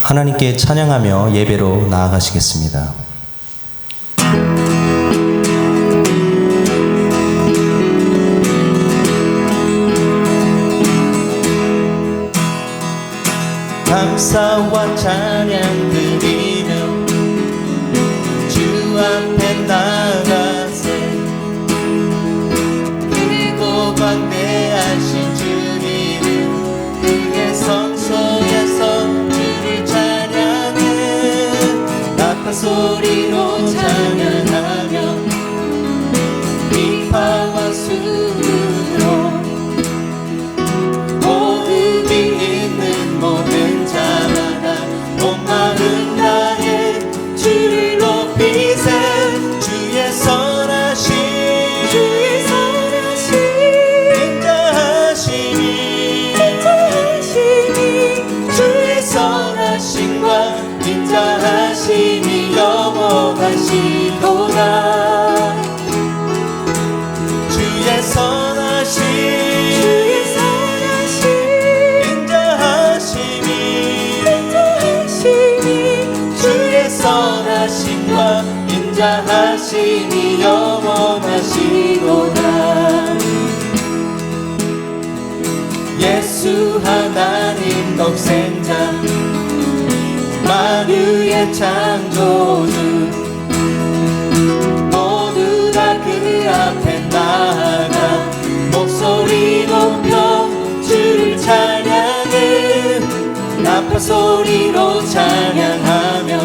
하나님께 찬양하며 예배로 나아가시겠습니다. 감사와 찬양 드리며 주 앞에 나가세 크고 광대하신 주 이름 그의 성소에서 주를 찬양해 나팔 소리로 찬양하며 비파와 수금으로 호흡이 있는 모든 자마다 온 마음 다해 주를 높이세 주의 선하심 주의 선하심과 인자하심이 영원하시도다 주의 선하심 주의 선하심과 인자하심이 영원하시도다 예수 하나님 독생자 만유의 창조주 모두 다 그 앞에 나아가 목소리 높여 주를 찬양해 나팔 소리로 찬양하며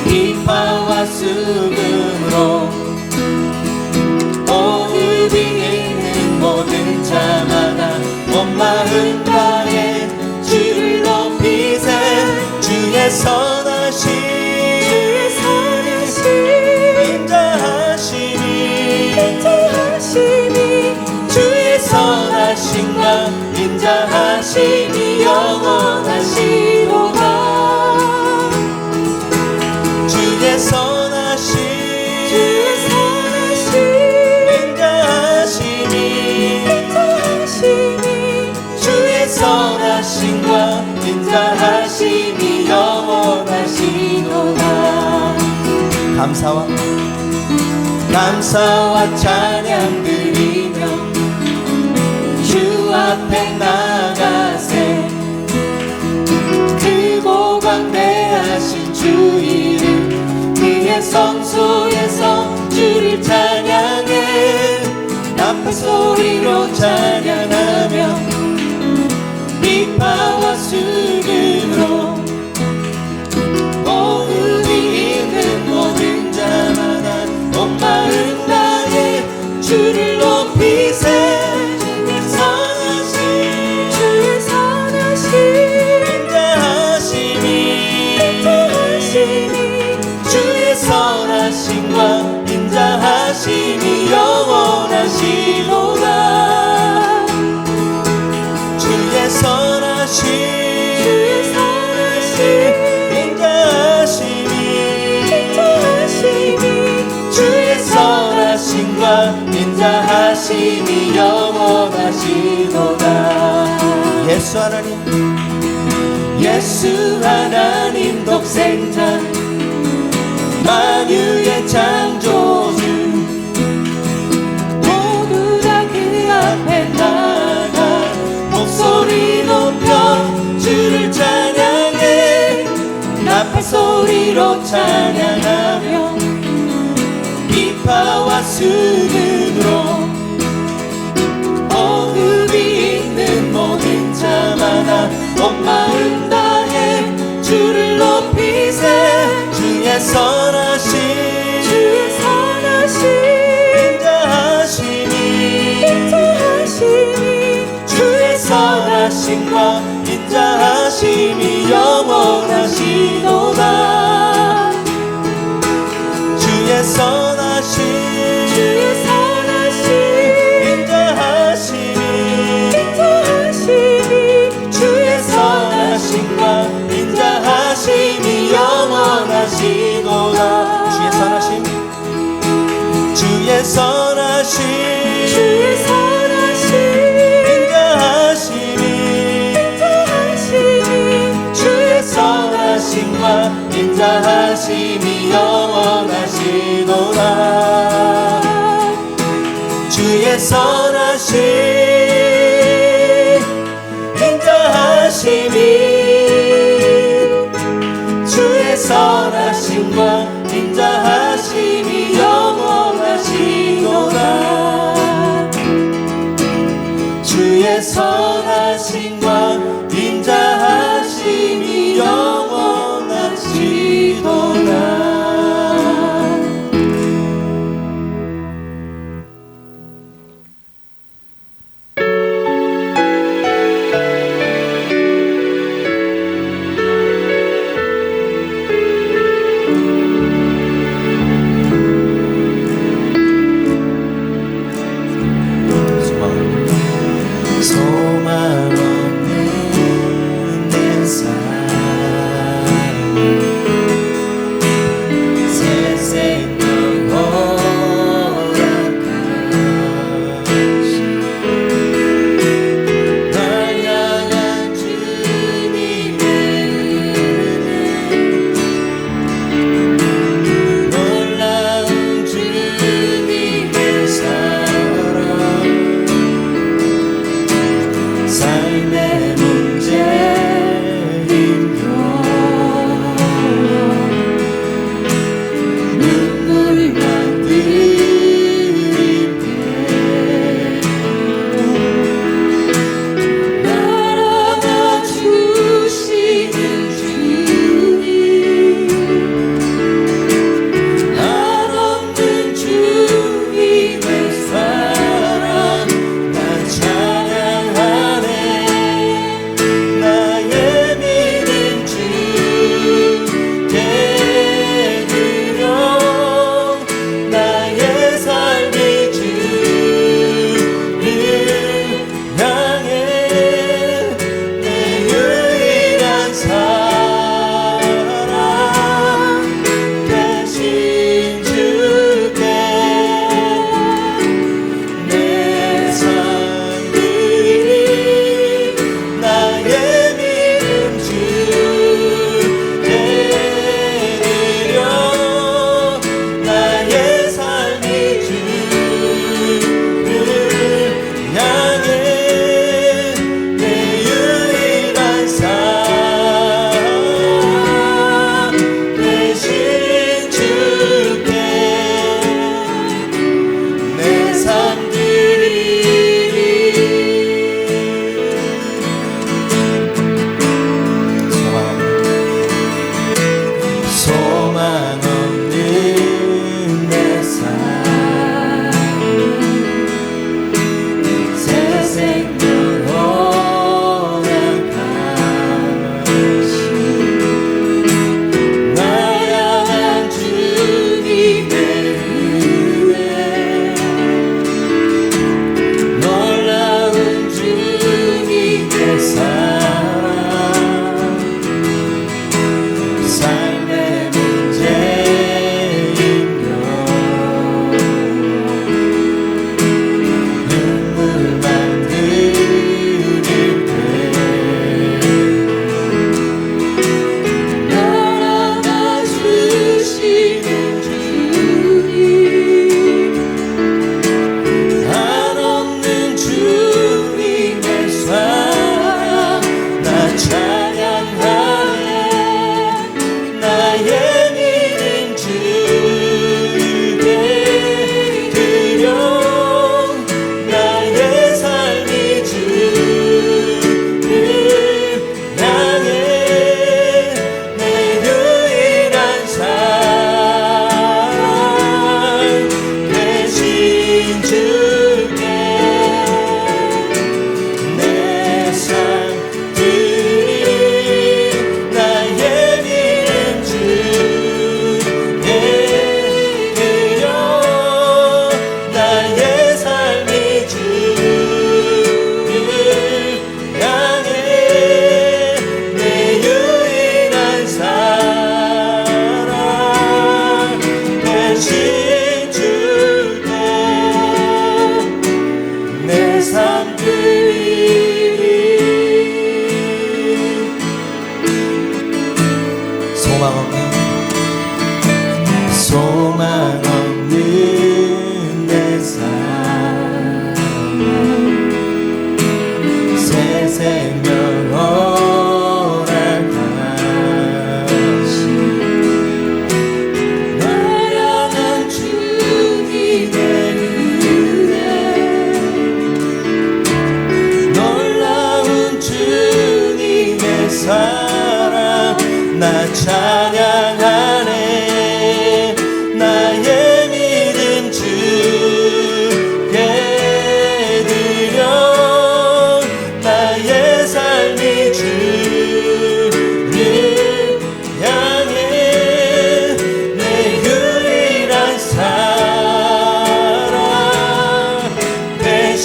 비파와 수금으로 호흡이 있는 모든 자마다 온 마음 다해 주를 높이세 주의 선하심 인자하심이 주의 선하심과 인자하심이 영원하시도다 주의 선하심 인자하심이 주의 선하심과 인자하심이 영원하시도다 감사와 찬양 드리며 주 앞에 나가세 크고 광대하신 주 이름 그의 성소에서 주를 찬양해 나팔 소리로 찬양하며 비파와 수금으로 호흡이 있는 모든 자마다 온 마음 다해 주를 높이세 주의 선하심 인자하심이 주의 선하심과 인자하심이 영원하시도다 주의 선하심 주의 선하심과 인자하심이 영원하시도다 예수 하나님 독생자 만유의 창조주 모두 다 그 앞에 나가 목소리 높여 주를 찬양해 나팔 소리로 찬양하며 비파와 수금으로 호흡이 있는 모든 자마다 온 마음 다해 주를 높이세 주의 선하심 인자하심이 주의 선하심과 인자하심이 영원하시도다 주의 선하심 인자하심이 주의 선하심과 인자하심이 영원하시도다 주의 선하심 인자하심이 주의 주의 선하심 인자하심이 주의 선하심과 인자하심이 영원하시도다 주의 선하심과 인자하심이 영원하시도다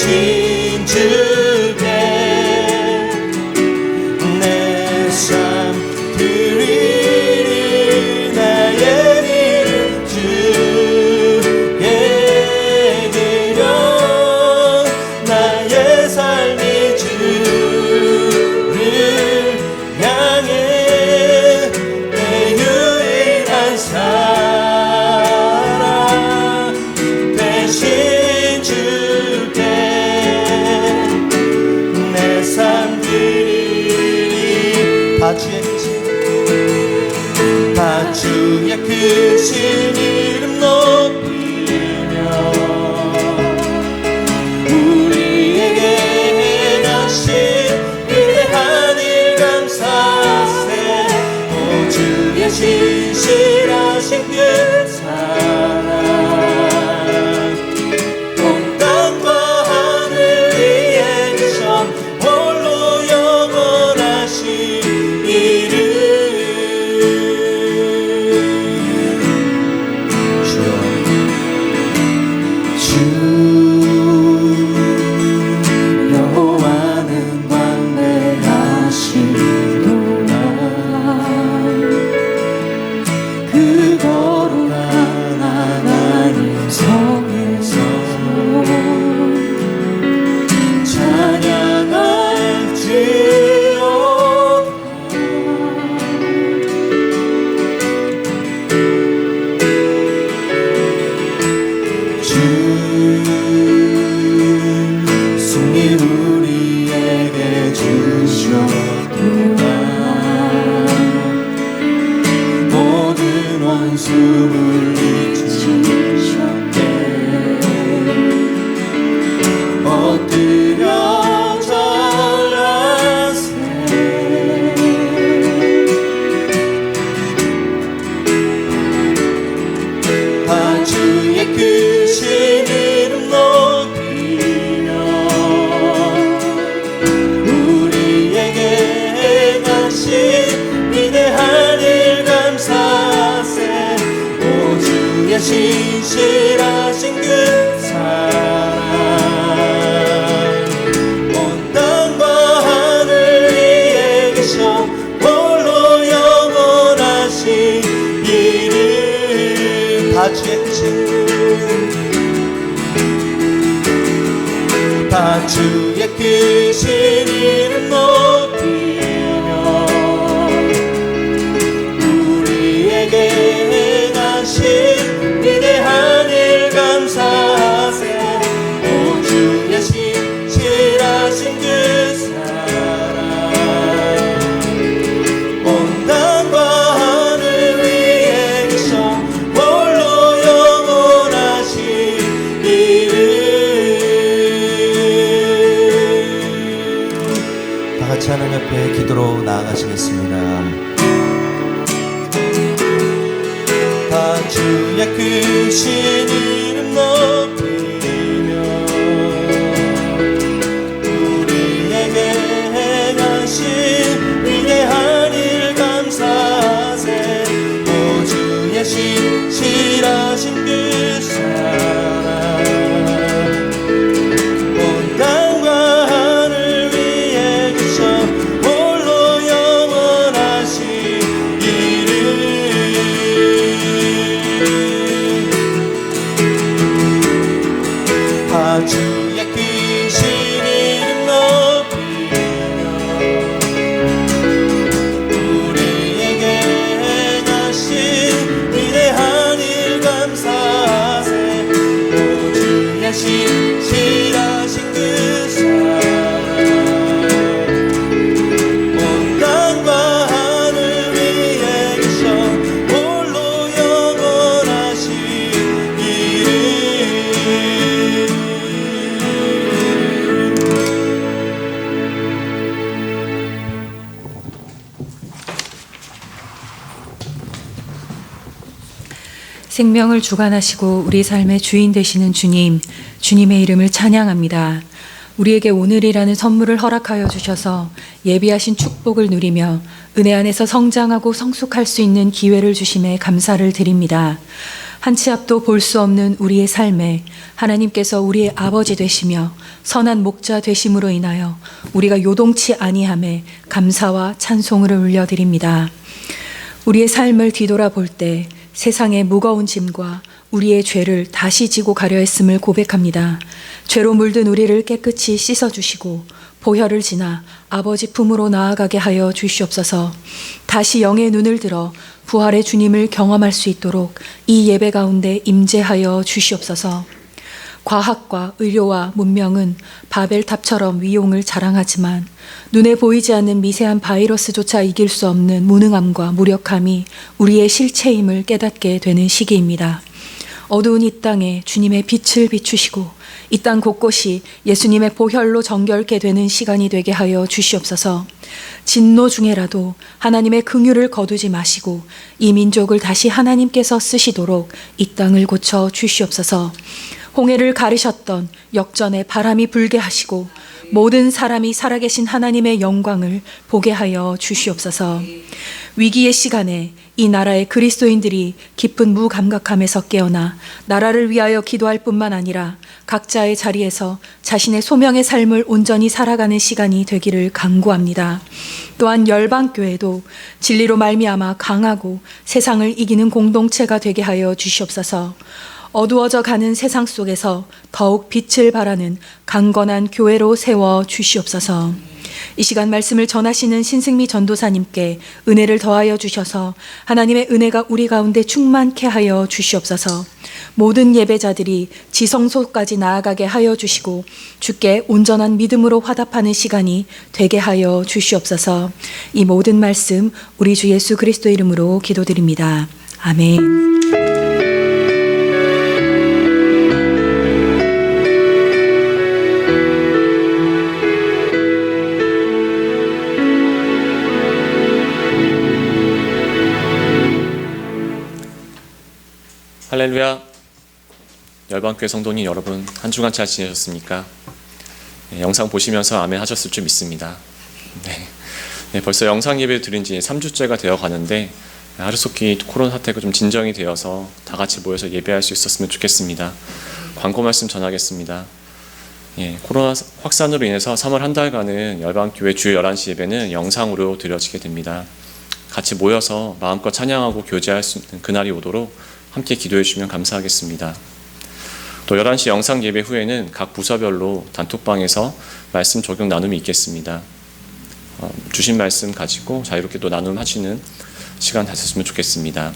대신 주께 내 삶 드리리 나의 이름 주께 드려 나의 삶이 주를 향해 내 유일한 사랑 대신 주께 내 삶 드리리 다 주의 크신 이름 높이며 우리에게 행하신 위대한 일 감사세 오 주의 신실하신 그 사랑 온 땅과 하늘 위에 계셔 홀로 영원하신 이름 주 여호와는 광대하시도다 그 거룩한 하나님 성에서 찬양할지어다 주 승리 우리에게 주셨구나 모든 원수 물리치셨네 엎드려 절하세 다 주의 크신 이름 높이며 우리에게 행하신 위대한 일 감사세 오 주의 신실하신 그 사랑 온 땅과 하늘 위에 계셔 홀로 영원하신 이름 다 주의 크신 다 주의 크신 이름 높이며 우리에게 행하신 위대한 일 감사세 오 주의 신실하신 그 사랑 온 땅과 하늘 위에 계셔 홀로 영원하신 이름 다 같이 하나님 앞에 기도로 나아가시겠습니다. 다 주의 크신 이름 높이며 우리에게 행하신 위대한 일 감사세 오 주의 신실하신 그 사랑 온 땅과 하늘 위에 계셔 홀로 영원하신 이름 다 주의 크신 이름 높이며 우리에게 행하신 위대한 일 감사세 오 주의 신실하신 그 사랑 온 땅과 하늘 위에 계셔 홀로 영원하신 이름 생명을 주관하시고 우리 삶의 주인 되시는 주님, 주님의 이름을 찬양합니다. 우리에게 오늘이라는 선물을 허락하여 주셔서 예비하신 축복을 누리며 은혜 안에서 성장하고 성숙할 수 있는 기회를 주심에 감사를 드립니다. 한 치 앞도 볼 수 없는 우리의 삶에 하나님께서 우리의 아버지 되시며 선한 목자 되심으로 인하여 우리가 요동치 아니함에 감사와 찬송을 올려드립니다. 우리의 삶을 뒤돌아볼 때 세상의 무거운 짐과 우리의 죄를 다시 지고 가려 했음을 고백합니다. 죄로 물든 우리를 깨끗이 씻어주시고 보혈을 지나 아버지 품으로 나아가게 하여 주시옵소서. 다시 영의 눈을 들어 부활의 주님을 경험할 수 있도록 이 예배 가운데 임재하여 주시옵소서. 과학과 의료와 문명은 바벨탑처럼 위용을 자랑하지만 눈에 보이지 않는 미세한 바이러스조차 이길 수 없는 무능함과 무력함이 우리의 실체임을 깨닫게 되는 시기입니다. 어두운 이 땅에 주님의 빛을 비추시고 이 땅 곳곳이 예수님의 보혈로 정결케 되는 시간이 되게 하여 주시옵소서. 진노 중에라도 하나님의 긍휼을 거두지 마시고 이 민족을 다시 하나님께서 쓰시도록 이 땅을 고쳐 주시옵소서. 홍해를 가르셨던 역전에 바람이 불게 하시고 모든 사람이 살아계신 하나님의 영광을 보게 하여 주시옵소서. 위기의 시간에 이 나라의 그리스도인들이 깊은 무감각함에서 깨어나 나라를 위하여 기도할 뿐만 아니라 각자의 자리에서 자신의 소명의 삶을 온전히 살아가는 시간이 되기를 간구합니다. 또한 열방교회도 진리로 말미암아 강하고 세상을 이기는 공동체가 되게 하여 주시옵소서. 어두워져 가는 세상 속에서 더욱 빛을 발하는 강건한 교회로 세워 주시옵소서. 이 시간 말씀을 전하시는 신승미 전도사님께 은혜를 더하여 주셔서 하나님의 은혜가 우리 가운데 충만케 하여 주시옵소서. 모든 예배자들이 지성소까지 나아가게 하여 주시고 주께 온전한 믿음으로 화답하는 시간이 되게 하여 주시옵소서. 이 모든 말씀 우리 주 예수 그리스도 이름으로 기도드립니다. 아멘. 할렐루야. 열방교회 성도님 여러분, 한 주간 잘 지내셨습니까? 네, 영상 보시면서 아멘 하셨을 줄 믿습니다. 네, 벌써 영상 예배 드린 지 3주째가 되어 가는데 하루속히 코로나 사태가 좀 진정이 되어서 다 같이 모여서 예배할 수 있었으면 좋겠습니다. 광고 말씀 전하겠습니다. 코로나 확산으로 인해서 3월 한 달간은 열방교회 주 11시 예배는 영상으로 드려지게 됩니다. 같이 모여서 마음껏 찬양하고 교제할 수 있는 그날이 오도록 함께 기도해 주시면 감사하겠습니다. 또 11시 영상 예배 후에는 각 부서별로 단톡방에서 말씀 적용 나눔이 있겠습니다. 주신 말씀 가지고 자유롭게 또 나눔하시는 시간 되셨으면 좋겠습니다.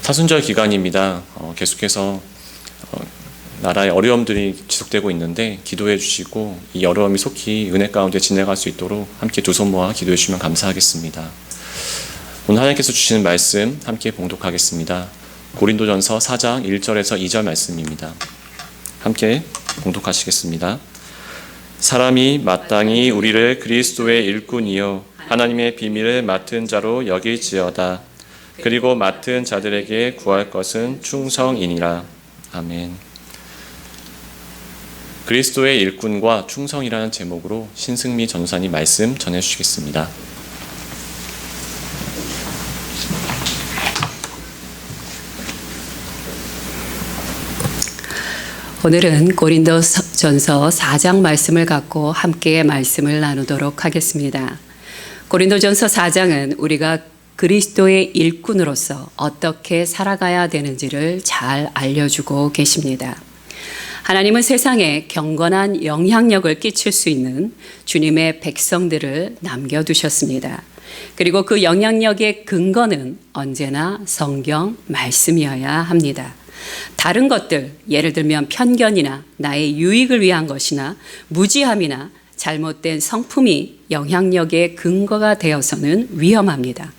사순절 기간입니다. 계속해서 나라의 어려움들이 지속되고 있는데 기도해 주시고 이 어려움이 속히 은혜 가운데 지나갈 수 있도록 함께 두 손 모아 기도해 주시면 감사하겠습니다. 오늘 하나님께서 주시는 말씀 함께 봉독하겠습니다. 고린도전서 4장 1절에서 2절 말씀입니다. 함께 봉독하시겠습니다. 사람이 마땅히 우리를 그리스도의 일꾼이요 하나님의 비밀을 맡은 자로 여길지어다. 그리고 맡은 자들에게 구할 것은 충성이니라. 아멘. 그리스도의 일꾼과 충성이라는 제목으로 신승미 전도사님 말씀 전해주시겠습니다. 오늘은 고린도전서 4장 말씀을 갖고 함께 말씀을 나누도록 하겠습니다. 고린도전서 4장은 우리가 그리스도의 일꾼으로서 어떻게 살아가야 되는지를 잘 알려주고 계십니다. 하나님은 세상에 경건한 영향력을 끼칠 수 있는 주님의 백성들을 남겨두셨습니다. 그리고 그 영향력의 근거는 언제나 성경 말씀이어야 합니다. 다른 것들, 예를 들면 편견이나 나의 유익을 위한 것이나 무지함이나 잘못된 성품이 영향력의 근거가 되어서는 위험합니다.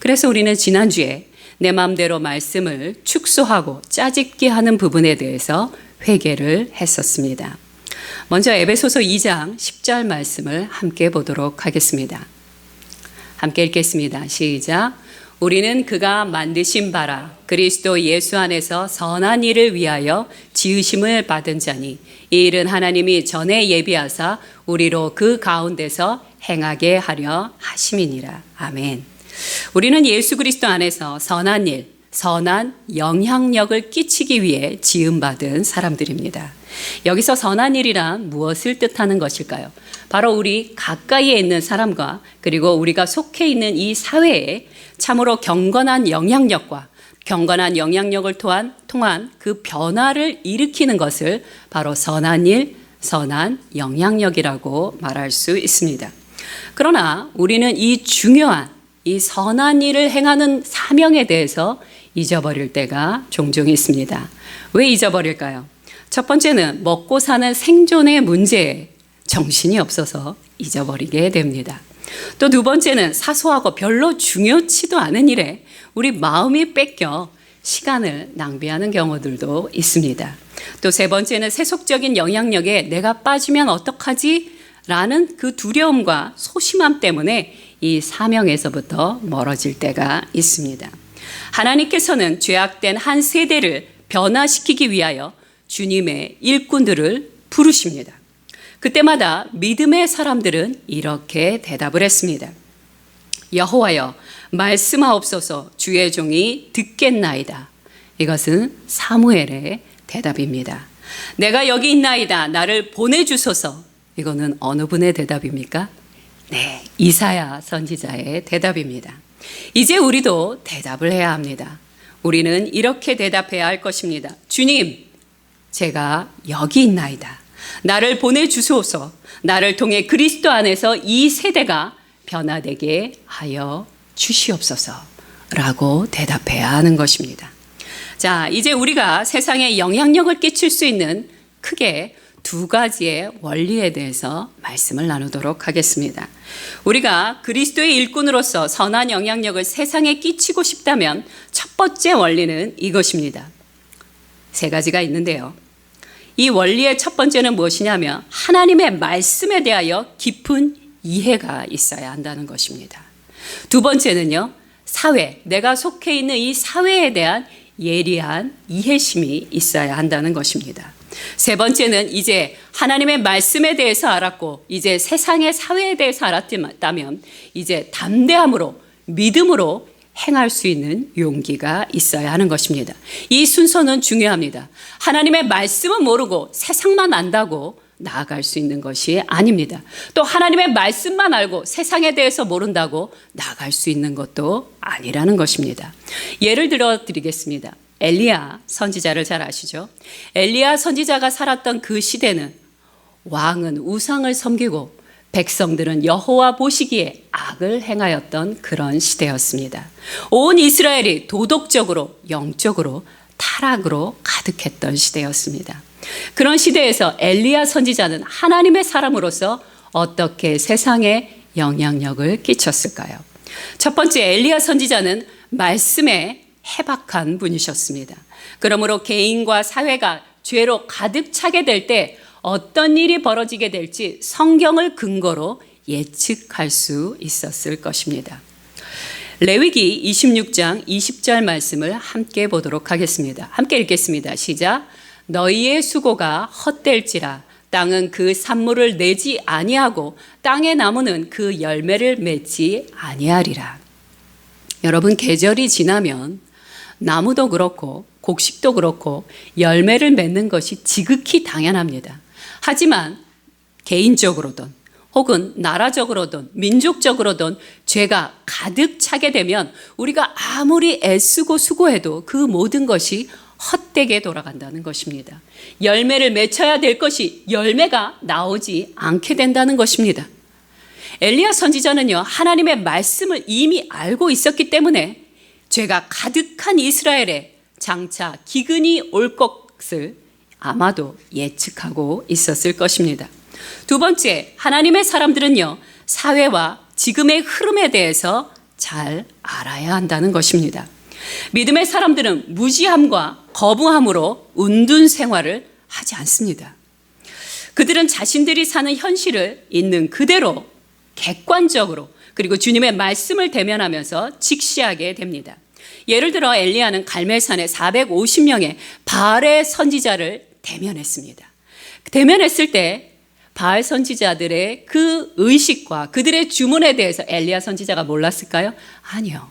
그래서 우리는 지난주에 내 마음대로 말씀을 축소하고 짜집기 하는 부분에 대해서 회개를 했었습니다. 먼저 에베소서 2장 10절 말씀을 함께 보도록 하겠습니다. 함께 읽겠습니다. 시작. 우리는 그가 만드신 바라 그리스도 예수 안에서 선한 일을 위하여 지으심을 받은 자니 이 일은 하나님이 전에 예비하사 우리로 그 가운데서 행하게 하려 하심이니라. 아멘. 우리는 예수 그리스도 안에서 선한 일, 선한 영향력을 끼치기 위해 지음받은 사람들입니다. 여기서 선한 일이란 무엇을 뜻하는 것일까요? 바로 우리 가까이에 있는 사람과 그리고 우리가 속해 있는 이 사회에 참으로 경건한 영향력과 경건한 영향력을 통한 그 변화를 일으키는 것을 바로 선한 일, 선한 영향력이라고 말할 수 있습니다. 그러나 우리는 이 중요한 이 선한 일을 행하는 사명에 대해서 잊어버릴 때가 종종 있습니다. 왜 잊어버릴까요? 첫 번째는 먹고 사는 생존의 문제에 정신이 없어서 잊어버리게 됩니다. 또 두 번째는 사소하고 별로 중요치도 않은 일에 우리 마음이 뺏겨 시간을 낭비하는 경우들도 있습니다. 또 세 번째는 세속적인 영향력에 내가 빠지면 어떡하지? 라는 그 두려움과 소심함 때문에 이 사명에서부터 멀어질 때가 있습니다. 하나님께서는 죄악된 한 세대를 변화시키기 위하여 주님의 일꾼들을 부르십니다. 그때마다 믿음의 사람들은 이렇게 대답을 했습니다. 여호와여 말씀하옵소서 주의 종이 듣겠나이다. 이것은 사무엘의 대답입니다. 내가 여기 있나이다. 나를 보내주소서. 이거는 어느 분의 대답입니까? 네, 이사야 선지자의 대답입니다. 이제 우리도 대답을 해야 합니다. 우리는 이렇게 대답해야 할 것입니다. 주님, 제가 여기 있나이다. 나를 보내주소서. 나를 통해 그리스도 안에서 이 세대가 변화되게 하여 주시옵소서. 라고 대답해야 하는 것입니다. 자, 이제 우리가 세상에 영향력을 끼칠 수 있는 크게 두 가지의 원리에 대해서 말씀을 나누도록 하겠습니다. 우리가 그리스도의 일꾼으로서 선한 영향력을 세상에 끼치고 싶다면 첫 번째 원리는 이것입니다. 세 가지가 있는데요. 이 원리의 첫 번째는 무엇이냐면 하나님의 말씀에 대하여 깊은 이해가 있어야 한다는 것입니다. 두 번째는요, 사회, 내가 속해 있는 이 사회에 대한 예리한 이해심이 있어야 한다는 것입니다. 세 번째는 이제 하나님의 말씀에 대해서 알았고 이제 세상의 사회에 대해서 알았다면 이제 담대함으로 믿음으로 행할 수 있는 용기가 있어야 하는 것입니다. 이 순서는 중요합니다. 하나님의 말씀은 모르고 세상만 안다고 나아갈 수 있는 것이 아닙니다. 또 하나님의 말씀만 알고 세상에 대해서 모른다고 나아갈 수 있는 것도 아니라는 것입니다. 예를 들어 드리겠습니다. 엘리야 선지자를 잘 아시죠? 엘리야 선지자가 살았던 그 시대는 왕은 우상을 섬기고 백성들은 여호와 보시기에 악을 행하였던 그런 시대였습니다. 온 이스라엘이 도덕적으로 영적으로 타락으로 가득했던 시대였습니다. 그런 시대에서 엘리야 선지자는 하나님의 사람으로서 어떻게 세상에 영향력을 끼쳤을까요? 첫 번째, 엘리야 선지자는 말씀에 해박한 분이셨습니다. 그러므로 개인과 사회가 죄로 가득 차게 될 때 어떤 일이 벌어지게 될지 성경을 근거로 예측할 수 있었을 것입니다. 레위기 26장 20절 말씀을 함께 보도록 하겠습니다. 함께 읽겠습니다. 시작. 너희의 수고가 헛될지라 땅은 그 산물을 내지 아니하고 땅의 나무는 그 열매를 맺지 아니하리라. 여러분, 계절이 지나면 나무도 그렇고 곡식도 그렇고 열매를 맺는 것이 지극히 당연합니다. 하지만 개인적으로든 혹은 나라적으로든 민족적으로든 죄가 가득 차게 되면 우리가 아무리 애쓰고 수고해도 그 모든 것이 헛되게 돌아간다는 것입니다. 열매를 맺혀야 될 것이 열매가 나오지 않게 된다는 것입니다. 엘리야 선지자는요, 하나님의 말씀을 이미 알고 있었기 때문에 죄가 가득한 이스라엘에 장차 기근이 올 것을 아마도 예측하고 있었을 것입니다. 두 번째, 하나님의 사람들은요, 사회와 지금의 흐름에 대해서 잘 알아야 한다는 것입니다. 믿음의 사람들은 무지함과 거부함으로 운둔 생활을 하지 않습니다. 그들은 자신들이 사는 현실을 있는 그대로 객관적으로 그리고 주님의 말씀을 대면하면서 직시하게 됩니다. 예를 들어 엘리야는 갈멜산에 450명의 바알의 선지자를 대면했습니다. 대면했을 때 바알 선지자들의 그 의식과 그들의 주문에 대해서 엘리야 선지자가 몰랐을까요? 아니요.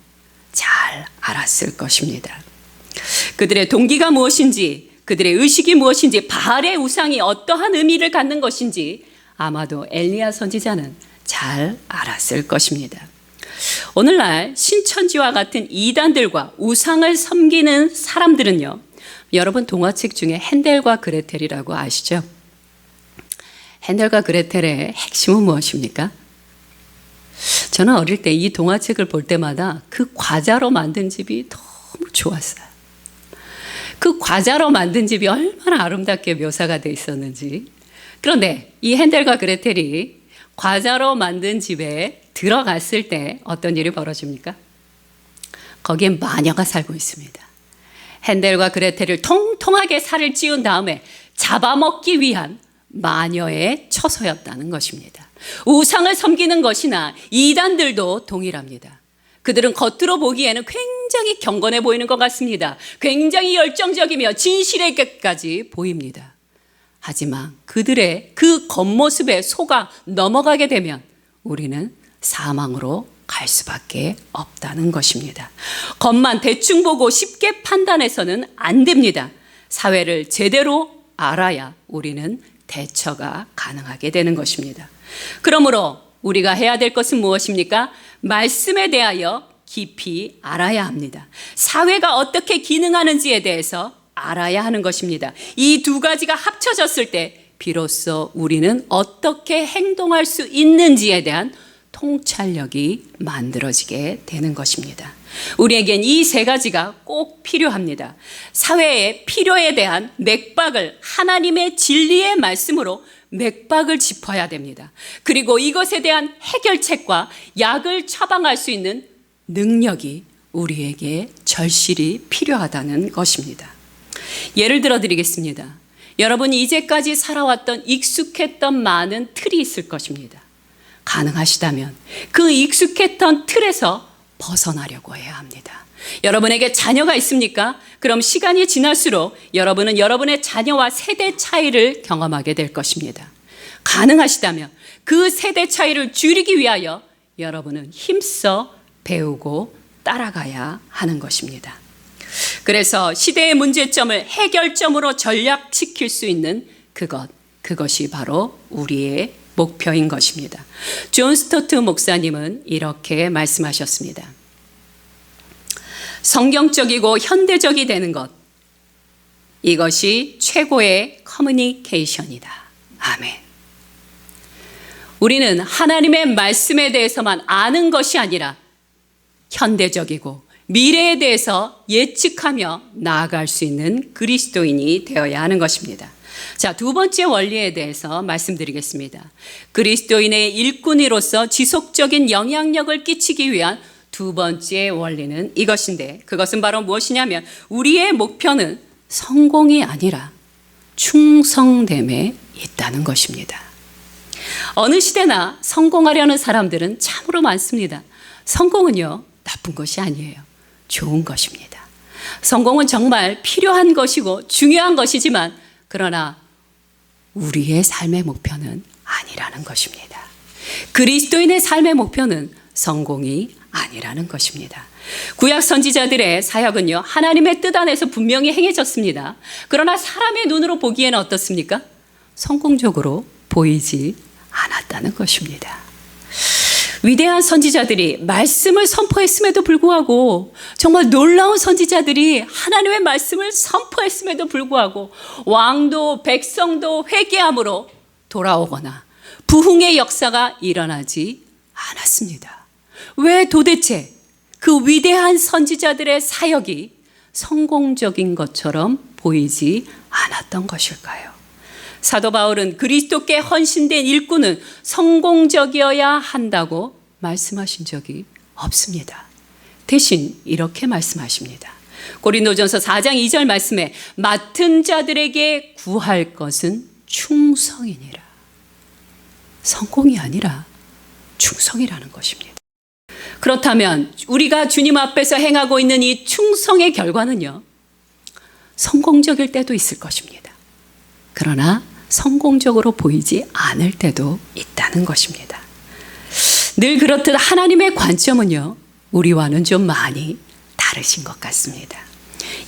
잘 알았을 것입니다. 그들의 동기가 무엇인지, 그들의 의식이 무엇인지, 바알의 우상이 어떠한 의미를 갖는 것인지 아마도 엘리야 선지자는 잘 알았을 것입니다. 오늘날 신천지와 같은 이단들과 우상을 섬기는 사람들은요, 여러분 동화책 중에 헨델과 그레텔이라고 아시죠? 헨델과 그레텔의 핵심은 무엇입니까? 저는 어릴 때 이 동화책을 볼 때마다 그 과자로 만든 집이 너무 좋았어요. 그 과자로 만든 집이 얼마나 아름답게 묘사가 되어 있었는지. 그런데 이 헨델과 그레텔이 과자로 만든 집에 들어갔을 때 어떤 일이 벌어집니까? 거기에 마녀가 살고 있습니다. 헨델과 그레텔을 통통하게 살을 찌운 다음에 잡아먹기 위한 마녀의 처소였다는 것입니다. 우상을 섬기는 것이나 이단들도 동일합니다. 그들은 겉으로 보기에는 굉장히 경건해 보이는 것 같습니다. 굉장히 열정적이며 진실하게까지 보입니다. 하지만 그들의 그 겉모습에 속아 넘어가게 되면 우리는 사망으로 갈 수밖에 없다는 것입니다. 겉만 대충 보고 쉽게 판단해서는 안 됩니다. 사회를 제대로 알아야 우리는 대처가 가능하게 되는 것입니다. 그러므로 우리가 해야 될 것은 무엇입니까? 말씀에 대하여 깊이 알아야 합니다. 사회가 어떻게 기능하는지에 대해서 알아야 하는 것입니다. 이 두 가지가 합쳐졌을 때 비로소 우리는 어떻게 행동할 수 있는지에 대한 통찰력이 만들어지게 되는 것입니다. 우리에겐 이 세 가지가 꼭 필요합니다. 사회의 필요에 대한 맥박을 하나님의 진리의 말씀으로 맥박을 짚어야 됩니다. 그리고 이것에 대한 해결책과 약을 처방할 수 있는 능력이 우리에게 절실히 필요하다는 것입니다. 예를 들어 드리겠습니다. 여러분이 이제까지 살아왔던 익숙했던 많은 틀이 있을 것입니다. 가능하시다면 그 익숙했던 틀에서 벗어나려고 해야 합니다. 여러분에게 자녀가 있습니까? 그럼 시간이 지날수록 여러분은 여러분의 자녀와 세대 차이를 경험하게 될 것입니다. 가능하시다면 그 세대 차이를 줄이기 위하여 여러분은 힘써 배우고 따라가야 하는 것입니다. 그래서 시대의 문제점을 해결점으로 전략시킬 수 있는 그것이 바로 우리의 목표인 것입니다. 존 스토트 목사님은 이렇게 말씀하셨습니다. 성경적이고 현대적이 되는 것, 이것이 최고의 커뮤니케이션이다. 아멘. 우리는 하나님의 말씀에 대해서만 아는 것이 아니라 현대적이고 미래에 대해서 예측하며 나아갈 수 있는 그리스도인이 되어야 하는 것입니다. 자, 두 번째 원리에 대해서 말씀드리겠습니다. 그리스도인의 일꾼으로서 지속적인 영향력을 끼치기 위한 두 번째 원리는 이것인데, 그것은 바로 무엇이냐면 우리의 목표는 성공이 아니라 충성됨에 있다는 것입니다. 어느 시대나 성공하려는 사람들은 참으로 많습니다. 성공은요, 나쁜 것이 아니에요. 좋은 것입니다. 성공은 정말 필요한 것이고 중요한 것이지만 그러나 우리의 삶의 목표는 아니라는 것입니다. 그리스도인의 삶의 목표는 성공이 아니라는 것입니다. 구약 선지자들의 사역은요, 하나님의 뜻 안에서 분명히 행해졌습니다. 그러나 사람의 눈으로 보기에는 어떻습니까? 성공적으로 보이지 않았다는 것입니다. 위대한 선지자들이 말씀을 선포했음에도 불구하고, 정말 놀라운 선지자들이 하나님의 말씀을 선포했음에도 불구하고 왕도 백성도 회개함으로 돌아오거나 부흥의 역사가 일어나지 않았습니다. 왜 도대체 그 위대한 선지자들의 사역이 성공적인 것처럼 보이지 않았던 것일까요? 사도 바울은 그리스도께 헌신된 일꾼은 성공적이어야 한다고 말씀하신 적이 없습니다. 대신 이렇게 말씀하십니다. 고린도전서 4장 2절 말씀에 맡은 자들에게 구할 것은 충성이니라. 성공이 아니라 충성이라는 것입니다. 그렇다면 우리가 주님 앞에서 행하고 있는 이 충성의 결과는요, 성공적일 때도 있을 것입니다. 그러나 성공적으로 보이지 않을 때도 있다는 것입니다. 늘 그렇듯 하나님의 관점은요, 우리와는 좀 많이 다르신 것 같습니다.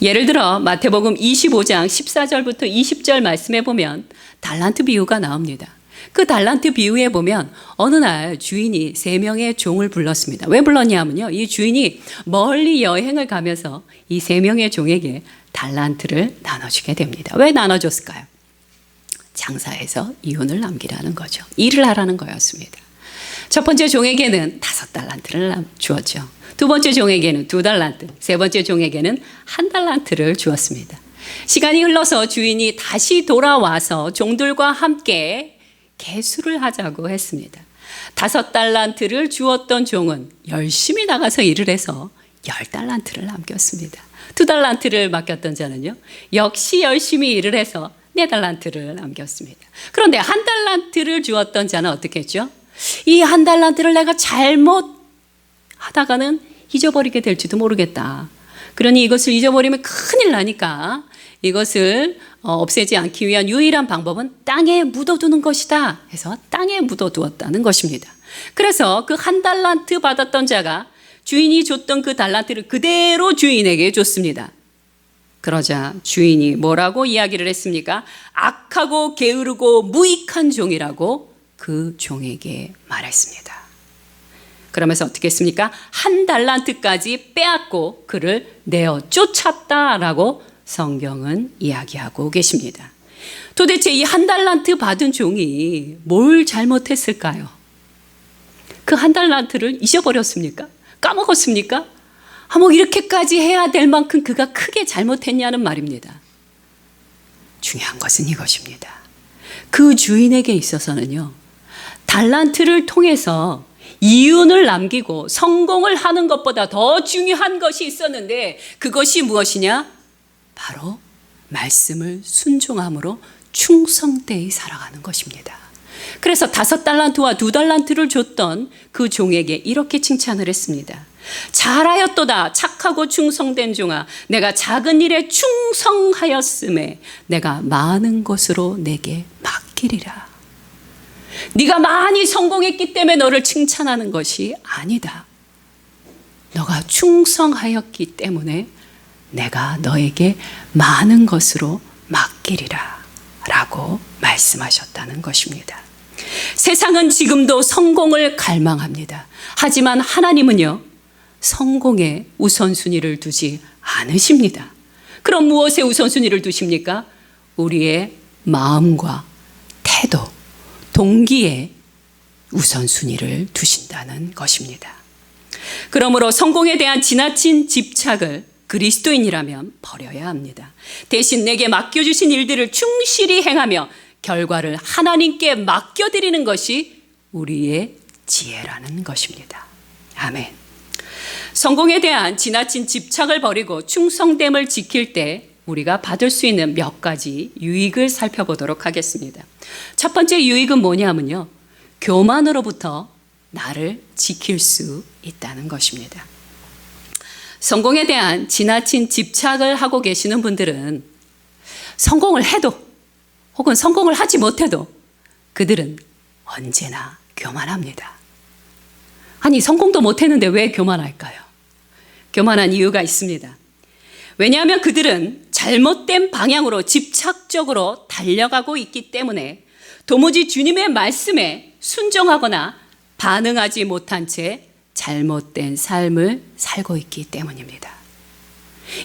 예를 들어 마태복음 25장 14절부터 20절 말씀에 보면 달란트 비유가 나옵니다. 그 달란트 비유에 보면 어느 날 주인이 3명의 종을 불렀습니다. 왜 불렀냐면요, 이 주인이 멀리 여행을 가면서 이 3명의 종에게 달란트를 나눠주게 됩니다. 왜 나눠줬을까요? 장사해서 이윤을 남기라는 거죠. 일을 하라는 거였습니다. 첫 번째 종에게는 5달란트를 주었죠. 두 번째 종에게는 2달란트, 세 번째 종에게는 1달란트를 주었습니다. 시간이 흘러서 주인이 다시 돌아와서 종들과 함께 계수를 하자고 했습니다. 5달란트를 주었던 종은 열심히 나가서 일을 해서 10달란트를 남겼습니다. 2달란트를 맡겼던 자는요, 역시 열심히 일을 해서 4달란트를 남겼습니다. 그런데 1달란트를 주었던 자는 어떻게 했죠? 이 1달란트를 내가 잘못 하다가는 잊어버리게 될지도 모르겠다. 그러니 이것을 잊어버리면 큰일 나니까 이것을 없애지 않기 위한 유일한 방법은 땅에 묻어두는 것이다 해서 땅에 묻어두었다는 것입니다. 그래서 그 1달란트 받았던 자가 주인이 줬던 그 달란트를 그대로 주인에게 줬습니다. 그러자 주인이 뭐라고 이야기를 했습니까? 악하고 게으르고 무익한 종이라고 그 종에게 말했습니다. 그러면서 어떻게 했습니까? 1달란트까지 빼앗고 그를 내어 쫓았다라고 성경은 이야기하고 계십니다. 도대체 이 1달란트 받은 종이 뭘 잘못했을까요? 그 1달란트를 잊어버렸습니까? 까먹었습니까? 뭐 이렇게까지 해야 될 만큼 그가 크게 잘못했냐는 말입니다. 중요한 것은 이것입니다. 그 주인에게 있어서는요, 달란트를 통해서 이윤을 남기고 성공을 하는 것보다 더 중요한 것이 있었는데 그것이 무엇이냐? 바로 말씀을 순종함으로 충성되이 살아가는 것입니다. 그래서 5달란트와 2달란트를 줬던 그 종에게 이렇게 칭찬을 했습니다. 잘하였도다 착하고 충성된 종아, 내가 작은 일에 충성하였음에 내가 많은 것으로 내게 맡기리라. 네가 많이 성공했기 때문에 너를 칭찬하는 것이 아니다. 너가 충성하였기 때문에 내가 너에게 많은 것으로 맡기리라 라고 말씀하셨다는 것입니다. 세상은 지금도 성공을 갈망합니다. 하지만 하나님은요, 성공에 우선순위를 두지 않으십니다. 그럼 무엇에 우선순위를 두십니까? 우리의 마음과 태도, 동기에 우선순위를 두신다는 것입니다. 그러므로 성공에 대한 지나친 집착을 그리스도인이라면 버려야 합니다. 대신 내게 맡겨주신 일들을 충실히 행하며 결과를 하나님께 맡겨드리는 것이 우리의 지혜라는 것입니다. 아멘. 성공에 대한 지나친 집착을 버리고 충성됨을 지킬 때 우리가 받을 수 있는 몇 가지 유익을 살펴보도록 하겠습니다. 첫 번째 유익은 뭐냐면요, 교만으로부터 나를 지킬 수 있다는 것입니다. 성공에 대한 지나친 집착을 하고 계시는 분들은 성공을 해도 혹은 성공을 하지 못해도 그들은 언제나 교만합니다. 아니, 성공도 못했는데 왜 교만할까요? 교만한 이유가 있습니다. 왜냐하면 그들은 잘못된 방향으로 집착적으로 달려가고 있기 때문에 도무지 주님의 말씀에 순종하거나 반응하지 못한 채 잘못된 삶을 살고 있기 때문입니다.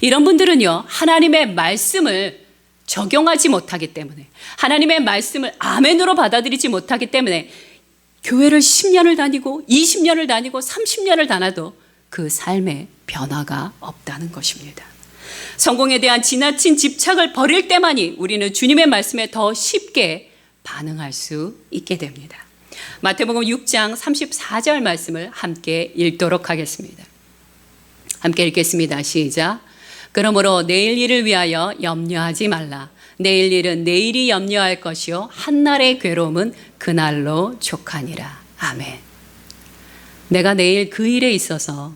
이런 분들은요, 하나님의 말씀을 적용하지 못하기 때문에, 하나님의 말씀을 아멘으로 받아들이지 못하기 때문에 교회를 10년을 다니고 20년을 다니고 30년을 다녀도 그 삶에 변화가 없다는 것입니다. 성공에 대한 지나친 집착을 버릴 때만이 우리는 주님의 말씀에 더 쉽게 반응할 수 있게 됩니다. 마태복음 6장 34절 말씀을 함께 읽도록 하겠습니다. 함께 읽겠습니다. 시작. 그러므로 내일 일을 위하여 염려하지 말라. 내일 일은 내일이 염려할 것이요 한날의 괴로움은 그날로 족하니라. 아멘. 내가 내일 그 일에 있어서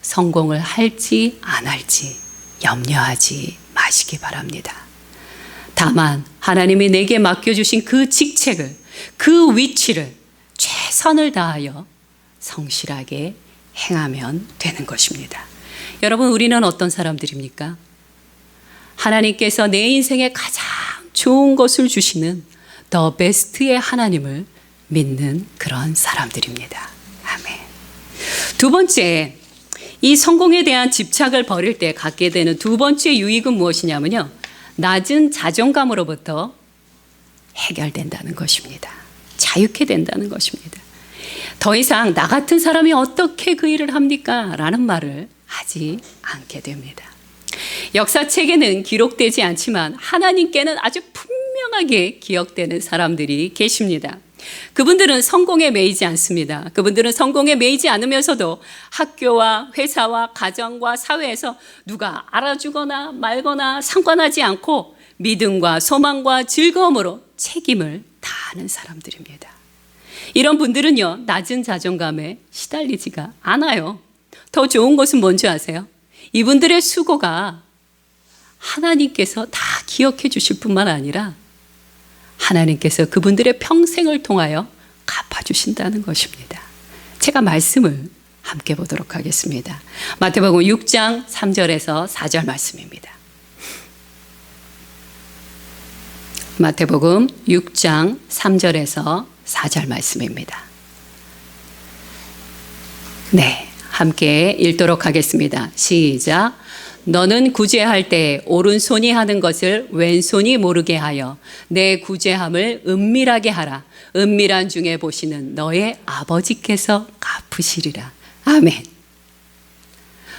성공을 할지 안 할지 염려하지 마시기 바랍니다. 다만 하나님이 내게 맡겨주신 그 직책을, 그 위치를 최선을 다하여 성실하게 행하면 되는 것입니다. 여러분, 우리는 어떤 사람들입니까? 하나님께서 내 인생에 가장 좋은 것을 주시는 더 베스트의 하나님을 믿는 그런 사람들입니다. 아멘. 두 번째, 이 성공에 대한 집착을 버릴 때 갖게 되는 두 번째 유익은 무엇이냐면요, 낮은 자존감으로부터 해결된다는 것입니다. 자유케 된다는 것입니다. 더 이상 나 같은 사람이 어떻게 그 일을 합니까? 라는 말을 하지 않게 됩니다. 역사책에는 기록되지 않지만 하나님께는 아주 분명하게 기억되는 사람들이 계십니다. 그분들은 성공에 매이지 않습니다. 그분들은 성공에 매이지 않으면서도 학교와 회사와 가정과 사회에서 누가 알아주거나 말거나 상관하지 않고 믿음과 소망과 즐거움으로 책임을 다하는 사람들입니다. 이런 분들은요, 낮은 자존감에 시달리지가 않아요. 더 좋은 것은 뭔지 아세요? 이분들의 수고가 하나님께서 다 기억해 주실 뿐만 아니라 하나님께서 그분들의 평생을 통하여 갚아주신다는 것입니다. 제가 말씀을 함께 보도록 하겠습니다. 마태복음 6장 3절에서 4절 말씀입니다. 마태복음 6장 3절에서 4절 말씀입니다. 네, 함께 읽도록 하겠습니다. 시작. 너는 구제할 때 오른손이 하는 것을 왼손이 모르게 하여 내 구제함을 은밀하게 하라. 은밀한 중에 보시는 너의 아버지께서 갚으시리라. 아멘.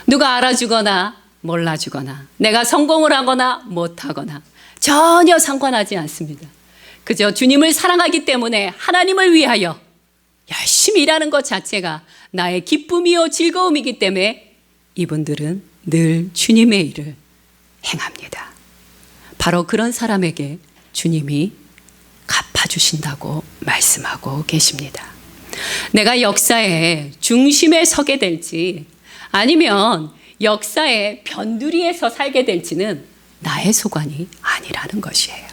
누가 알아주거나 몰라주거나 내가 성공을 하거나 못하거나 전혀 상관하지 않습니다. 그저 주님을 사랑하기 때문에 하나님을 위하여 열심히 일하는 것 자체가 나의 기쁨이요 즐거움이기 때문에 이분들은 늘 주님의 일을 행합니다. 바로 그런 사람에게 주님이 갚아주신다고 말씀하고 계십니다. 내가 역사의 중심에 서게 될지 아니면 역사의 변두리에서 살게 될지는 나의 소관이 아니라는 것이에요.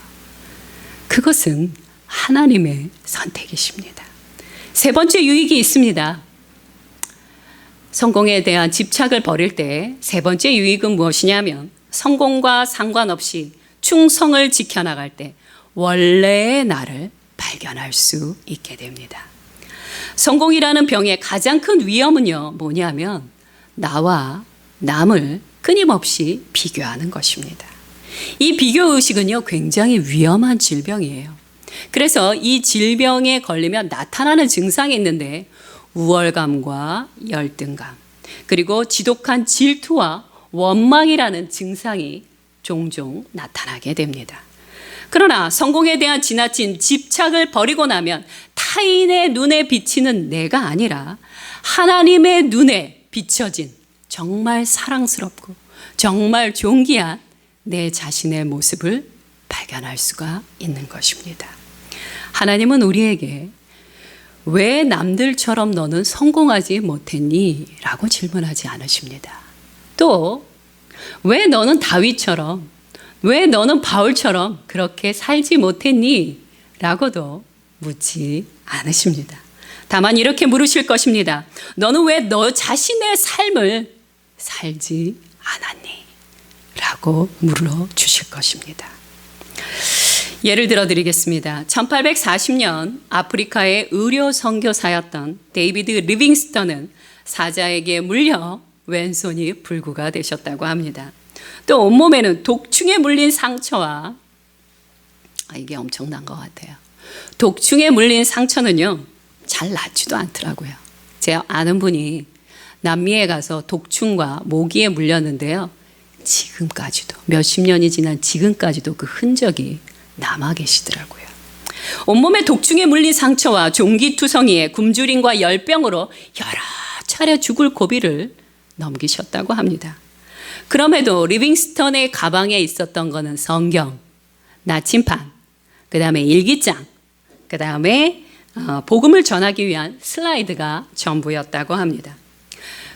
그것은 하나님의 선택이십니다. 세 번째 유익이 있습니다. 성공에 대한 집착을 버릴 때 세 번째 유익은 무엇이냐면 성공과 상관없이 충성을 지켜나갈 때 원래의 나를 발견할 수 있게 됩니다. 성공이라는 병의 가장 큰 위험은요, 뭐냐면 나와 남을 끊임없이 비교하는 것입니다. 이 비교의식은요, 굉장히 위험한 질병이에요. 그래서 이 질병에 걸리면 나타나는 증상이 있는데 우월감과 열등감, 그리고 지독한 질투와 원망이라는 증상이 종종 나타나게 됩니다. 그러나 성공에 대한 지나친 집착을 버리고 나면 타인의 눈에 비치는 내가 아니라 하나님의 눈에 비춰진 정말 사랑스럽고 정말 존귀한 내 자신의 모습을 발견할 수가 있는 것입니다. 하나님은 우리에게 왜 남들처럼 너는 성공하지 못했니? 라고 질문하지 않으십니다. 또 왜 너는 다윗처럼, 왜 너는 바울처럼 그렇게 살지 못했니? 라고도 묻지 않으십니다. 다만 이렇게 물으실 것입니다. 너는 왜 너 자신의 삶을 살지 않았니? 라고 물어주실 것입니다. 예를 들어 드리겠습니다. 1840년 아프리카의 의료 선교사였던 데이비드 리빙스턴은 사자에게 물려 왼손이 불구가 되셨다고 합니다. 또 온몸에는 독충에 물린 상처와 이게 엄청난 것 같아요. 독충에 물린 상처는요, 잘 낫지도 않더라고요. 제가 아는 분이 남미에 가서 독충과 모기에 물렸는데요, 지금까지도 몇십 년이 지난 지금까지도 그 흔적이 남아 계시더라고요. 온몸에 독충에 물린 상처와 종기투성이에 굶주림과 열병으로 여러 차례 죽을 고비를 넘기셨다고 합니다. 그럼에도 리빙스턴의 가방에 있었던 것은 성경, 나침판, 그 다음에 일기장, 그 다음에 복음을 전하기 위한 슬라이드가 전부였다고 합니다.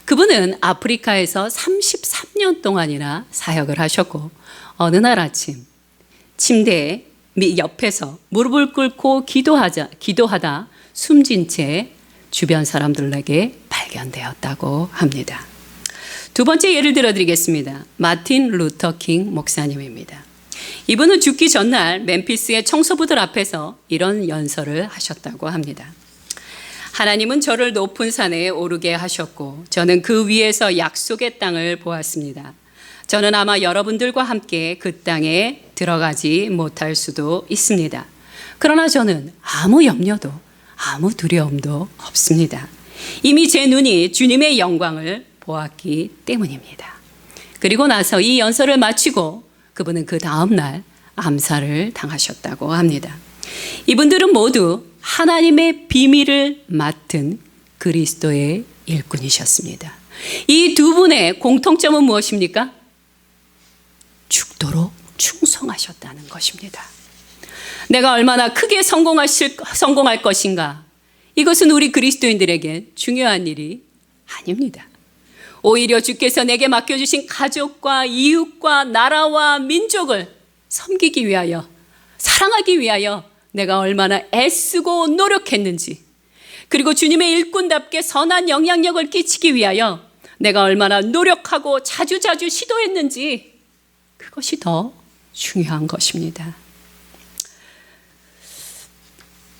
그분은 아프리카에서 33년 동안이나 사역을 하셨고 어느 날 아침 침대 옆에서 무릎을 꿇고 기도하다 숨진 채 주변 사람들에게 발견되었다고 합니다. 두 번째 예를 들어드리겠습니다. 마틴 루터 킹 목사님입니다. 이분은 죽기 전날 멤피스의 청소부들 앞에서 이런 연설을 하셨다고 합니다. 하나님은 저를 높은 산에 오르게 하셨고 저는 그 위에서 약속의 땅을 보았습니다. 저는 아마 여러분들과 함께 그 땅에 들어가지 못할 수도 있습니다. 그러나 저는 아무 염려도 아무 두려움도 없습니다. 이미 제 눈이 주님의 영광을 보았기 때문입니다. 그리고 나서 이 연설을 마치고 그분은 그 다음 날 암살을 당하셨다고 합니다. 이분들은 모두 하나님의 비밀을 맡은 그리스도의 일꾼이셨습니다. 이 두 분의 공통점은 무엇입니까? 죽도록 충성하셨다는 것입니다. 내가 얼마나 크게 성공할 것인가? 이것은 우리 그리스도인들에게 중요한 일이 아닙니다. 오히려 주께서 내게 맡겨주신 가족과 이웃과 나라와 민족을 섬기기 위하여, 사랑하기 위하여 내가 얼마나 애쓰고 노력했는지, 그리고 주님의 일꾼답게 선한 영향력을 끼치기 위하여 내가 얼마나 노력하고 자주자주 시도했는지, 그것이 더 중요한 것입니다.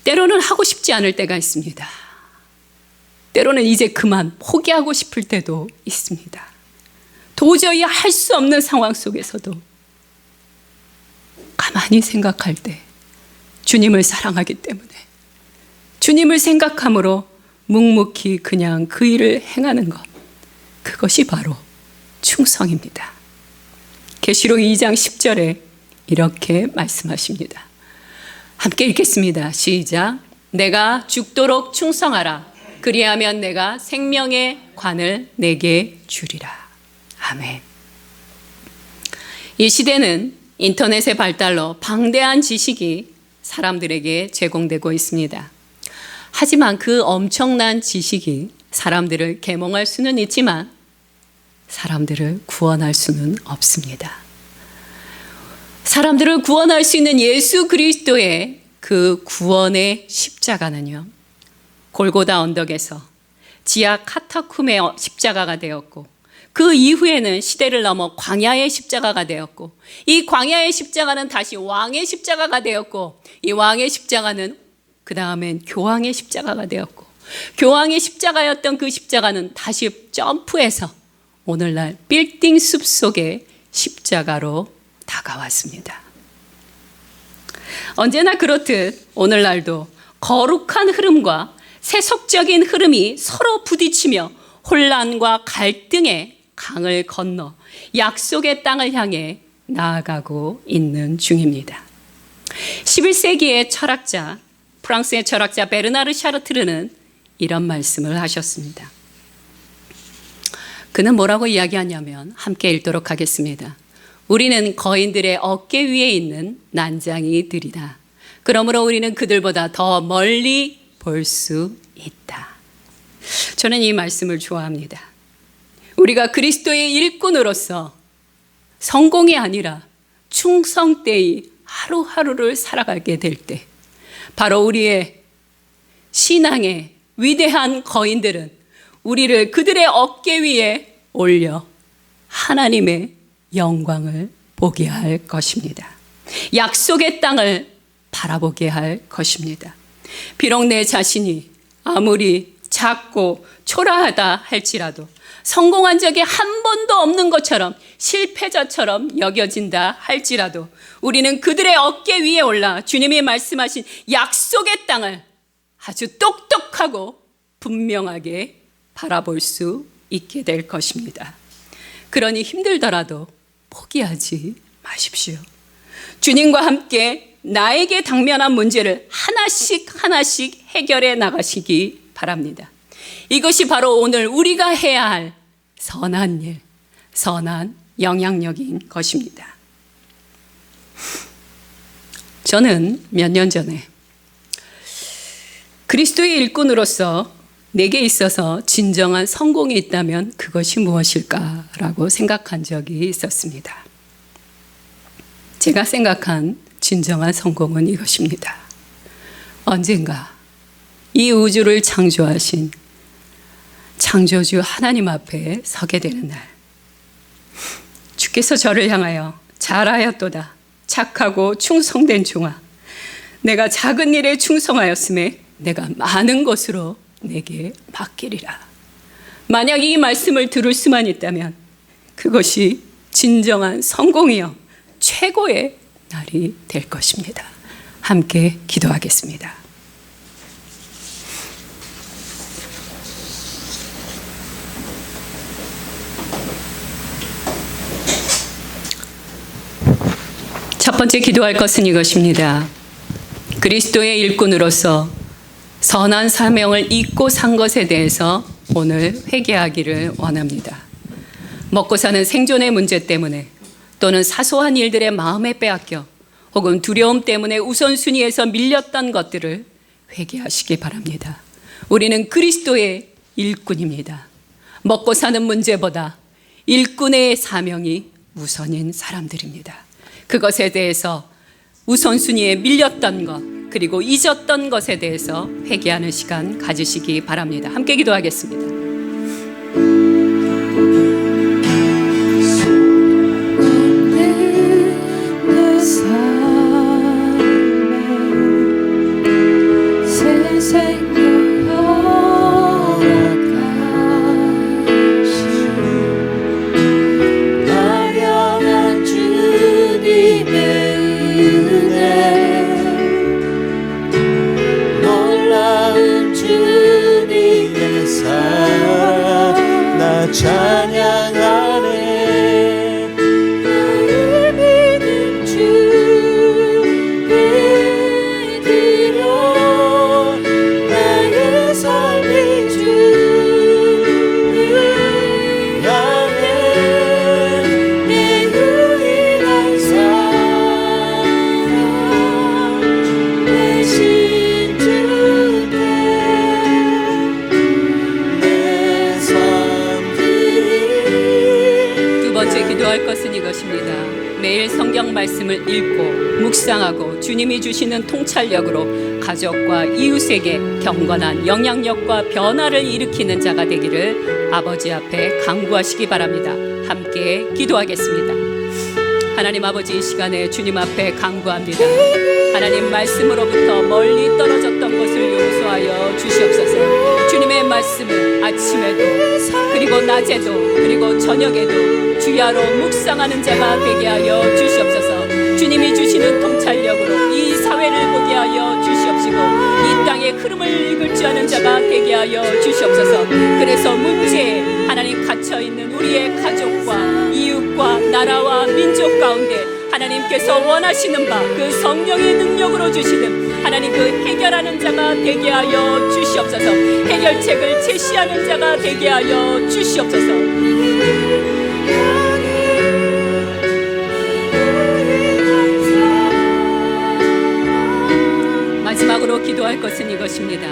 때로는 하고 싶지 않을 때가 있습니다. 때로는 이제 그만 포기하고 싶을 때도 있습니다. 도저히 할 수 없는 상황 속에서도 가만히 생각할 때 주님을 사랑하기 때문에 주님을 생각함으로 묵묵히 그냥 그 일을 행하는 것, 그것이 바로 충성입니다. 계시록 2장 10절에 이렇게 말씀하십니다. 함께 읽겠습니다. 시작. 내가 죽도록 충성하라. 그리하면 내가 생명의 관을 내게 주리라. 아멘. 이 시대는 인터넷의 발달로 방대한 지식이 사람들에게 제공되고 있습니다. 하지만 그 엄청난 지식이 사람들을 계몽할 수는 있지만 사람들을 구원할 수는 없습니다. 사람들을 구원할 수 있는 예수 그리스도의 그 구원의 십자가는요, 골고다 언덕에서 지하 카타쿰의 십자가가 되었고, 그 이후에는 시대를 넘어 광야의 십자가가 되었고, 이 광야의 십자가는 다시 왕의 십자가가 되었고, 이 왕의 십자가는 그 다음엔 교황의 십자가가 되었고, 교황의 십자가였던 그 십자가는 다시 점프해서 오늘날 빌딩 숲 속의 십자가로 다가왔습니다. 언제나 그렇듯 오늘날도 거룩한 흐름과 세속적인 흐름이 서로 부딪히며 혼란과 갈등의 강을 건너 약속의 땅을 향해 나아가고 있는 중입니다. 11세기의 철학자, 프랑스의 철학자 베르나르 샤르트르는 이런 말씀을 하셨습니다. 그는 뭐라고 이야기하냐면, 함께 읽도록 하겠습니다. 우리는 거인들의 어깨 위에 있는 난장이들이다. 그러므로 우리는 그들보다 더 멀리 볼 수 있다. 저는 이 말씀을 좋아합니다. 우리가 그리스도의 일꾼으로서 성공이 아니라 충성되이 하루하루를 살아가게 될 때, 바로 우리의 신앙의 위대한 거인들은 우리를 그들의 어깨 위에 올려 하나님의 영광을 보게 할 것입니다. 약속의 땅을 바라보게 할 것입니다. 비록 내 자신이 아무리 작고 초라하다 할지라도, 성공한 적이 한 번도 없는 것처럼 실패자처럼 여겨진다 할지라도, 우리는 그들의 어깨 위에 올라 주님이 말씀하신 약속의 땅을 아주 똑똑하고 분명하게 바라볼 수 있게 될 것입니다. 그러니 힘들더라도 포기하지 마십시오. 주님과 함께 나에게 당면한 문제를 하나씩 하나씩 해결해 나가시기 바랍니다. 이것이 바로 오늘 우리가 해야 할 선한 일, 선한 영향력인 것입니다. 저는 몇 년 전에 그리스도의 일꾼으로서 내게 있어서 진정한 성공이 있다면 그것이 무엇일까라고 생각한 적이 있었습니다. 제가 생각한 진정한 성공은 이것입니다. 언젠가 이 우주를 창조하신 창조주 하나님 앞에 서게 되는 날, 주께서 저를 향하여 잘하였도다 착하고 충성된 종아, 내가 작은 일에 충성하였음에 내가 많은 것으로 내게 맡기리라. 만약 이 말씀을 들을 수만 있다면 그것이 진정한 성공이요 최고의 날이 될 것입니다. 함께 기도하겠습니다. 첫 번째 기도할 것은 이것입니다. 그리스도의 일꾼으로서 선한 사명을 잊고 산 것에 대해서 오늘 회개하기를 원합니다. 먹고 사는 생존의 문제 때문에 또는 사소한 일들의 마음에 빼앗겨 혹은 두려움 때문에 우선순위에서 밀렸던 것들을 회개하시기 바랍니다. 우리는 그리스도의 일꾼입니다. 먹고 사는 문제보다 일꾼의 사명이 우선인 사람들입니다. 그것에 대해서 우선순위에 밀렸던 것 그리고 잊었던 것에 대해서 회개하는 시간 가지시기 바랍니다. 함께 기도하겠습니다. 찬양하네. 나를 믿음 주께 드려 나의 삶이 주를 향해 내 유일한 사랑 대신 주께 내 삶들이. 두 번째 기도할 것은 이것입니다. 매일 성경 말씀을 읽고 묵상하고 주님이 주시는 통찰력으로 가족과 이웃에게 경건한 영향력과 변화를 일으키는 자가 되기를 아버지 앞에 간구하시기 바랍니다. 함께 기도하겠습니다. 하나님 아버지, 이 시간에 주님 앞에 간구합니다. 하나님 말씀으로부터 멀리 떨어졌던 것을 용서하여 주시옵소서. 주님의 말씀을 아침에도 그리고 낮에도 그리고 저녁에도 주야로 묵상하는 자가 되게 하여 주시옵소서. 주님이 주시는 통찰력으로 이 사회를 보게 하여 주시옵시고 이 땅의 흐름을 읽을 줄 아는 자가 되게 하여 주시옵소서. 그래서 문제에 하나님 갇혀있는 우리의 가족과 이웃과 나라와 민족 가운데 하나님께서 원하시는 바 그 성령의 능력으로 주시는 하나님 그 해결하는 자가 되게 하여 주시옵소서. 해결책을 제시하는 자가 되게 하여 주시옵소서. 마지막으로 기도할 것은 이것입니다.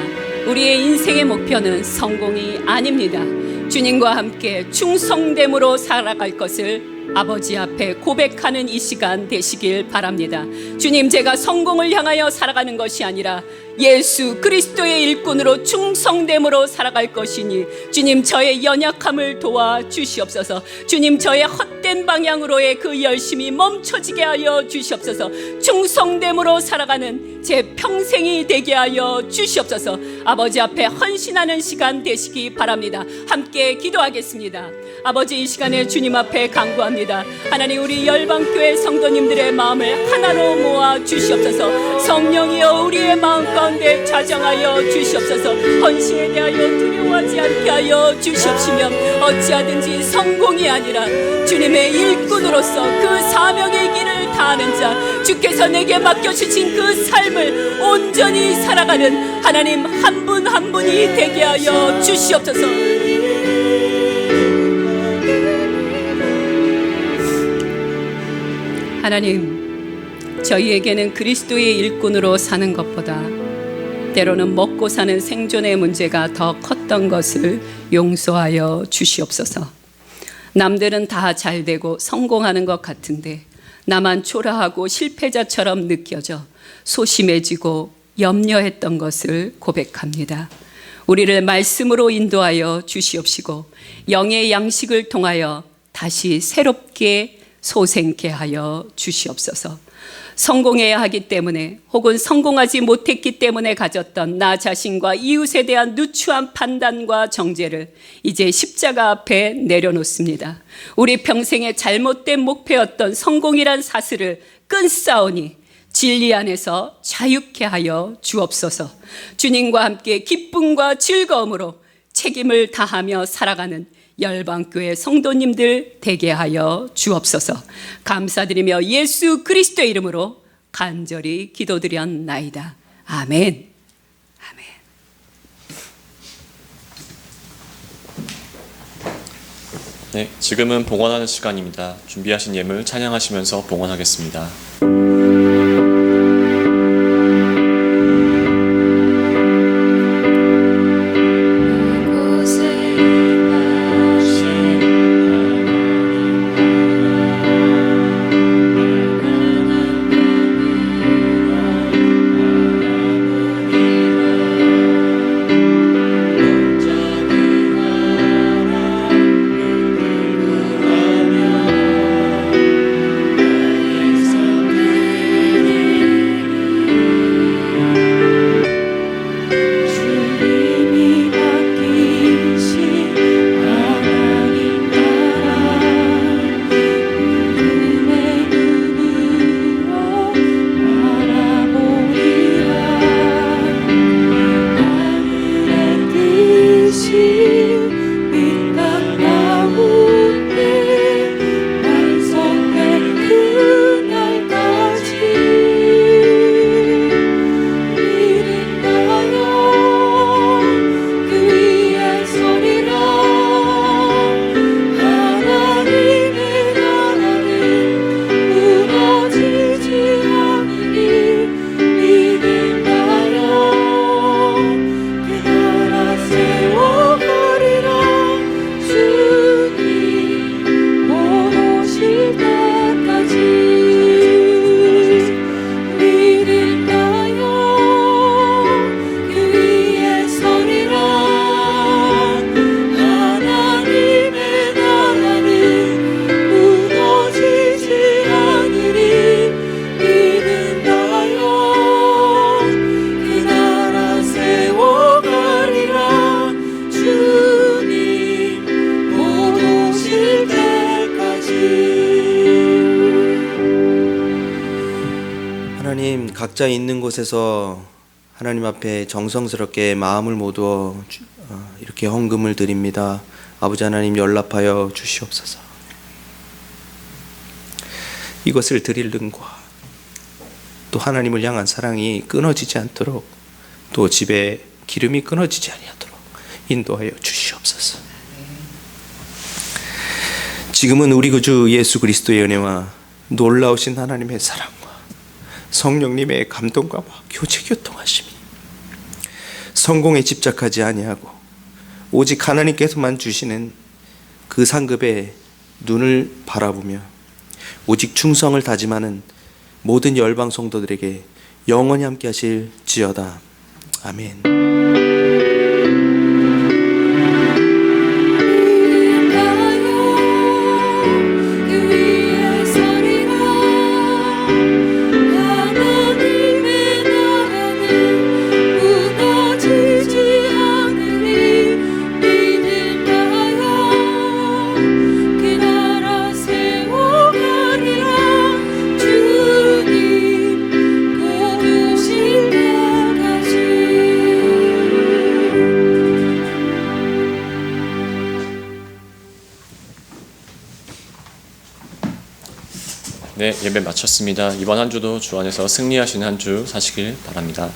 우리의 인생의 목표는 성공이 아닙니다. 주님과 함께 충성됨으로 살아갈 것을 아버지 앞에 고백하는 이 시간 되시길 바랍니다. 주님, 제가 성공을 향하여 살아가는 것이 아니라 예수 그리스도의 일꾼으로 충성됨으로 살아갈 것이니 주님, 저의 연약함을 도와주시옵소서. 주님, 저의 헛된 방향으로의 그 열심이 멈춰지게 하여 주시옵소서. 충성됨으로 살아가는 제 평생이 되게 하여 주시옵소서. 아버지 앞에 헌신하는 시간 되시기 바랍니다. 함께 기도하겠습니다. 아버지, 이 시간에 주님 앞에 간구합니다. 하나님, 우리 열방교회 성도님들의 마음을 하나로 모아 주시옵소서. 성령이여 우리의 마음 가운데 좌정하여 주시옵소서. 헌신에 대하여 두려워하지 않게 하여 주시옵시며 어찌하든지 성공이 아니라 주님의 일꾼으로서 그 사명의 길을 다하는 자, 주께서 내게 맡겨주신 그 삶을 온전히 살아가는 하나님 한 분 한 분이 되게 하여 주시옵소서. 하나님, 저희에게는 그리스도의 일꾼으로 사는 것보다 때로는 먹고 사는 생존의 문제가 더 컸던 것을 용서하여 주시옵소서. 남들은 다 잘 되고 성공하는 것 같은데 나만 초라하고 실패자처럼 느껴져 소심해지고 염려했던 것을 고백합니다. 우리를 말씀으로 인도하여 주시옵시고 영의 양식을 통하여 다시 새롭게 소생케 하여 주시옵소서. 성공해야 하기 때문에 혹은 성공하지 못했기 때문에 가졌던 나 자신과 이웃에 대한 누추한 판단과 정죄를 이제 십자가 앞에 내려놓습니다. 우리 평생의 잘못된 목표였던 성공이란 사슬을 끈싸오니 진리 안에서 자유케 하여 주옵소서. 주님과 함께 기쁨과 즐거움으로 책임을 다하며 살아가는 열방교회 성도님들 되게 하여 주옵소서. 감사드리며 예수 그리스도의 이름으로 간절히 기도드렸나이다. 아멘. 아멘. 네, 지금은 봉헌하는 시간입니다. 준비하신 예물 찬양하시면서 봉헌하겠습니다. 각자 있는 곳에서 하나님 앞에 정성스럽게 마음을 모두어 이렇게 헌금을 드립니다. 아버지 하나님 연락하여 주시옵소서. 이것을 드릴 능과 또 하나님을 향한 사랑이 끊어지지 않도록 또 집에 기름이 끊어지지 아니하도록 인도하여 주시옵소서. 지금은 우리 구주 예수 그리스도의 은혜와 놀라우신 하나님의 사랑과 성령님의 감동과 교제 교통하심이 성공에 집착하지 아니하고 오직 하나님께서만 주시는 그 상급에 눈을 바라보며 오직 충성을 다짐하는 모든 열방 성도들에게 영원히 함께 하실지어다. 아멘. 네, 예배 마쳤습니다. 이번 한 주도 주 안에서 승리하시는 한 주 사시길 바랍니다.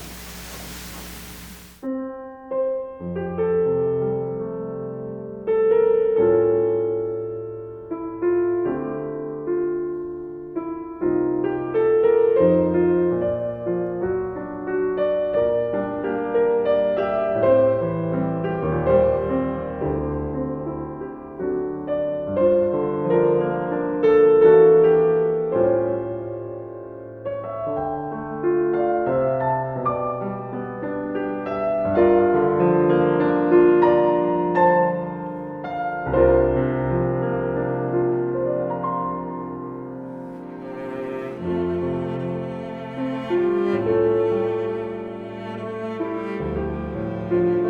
주옵소서.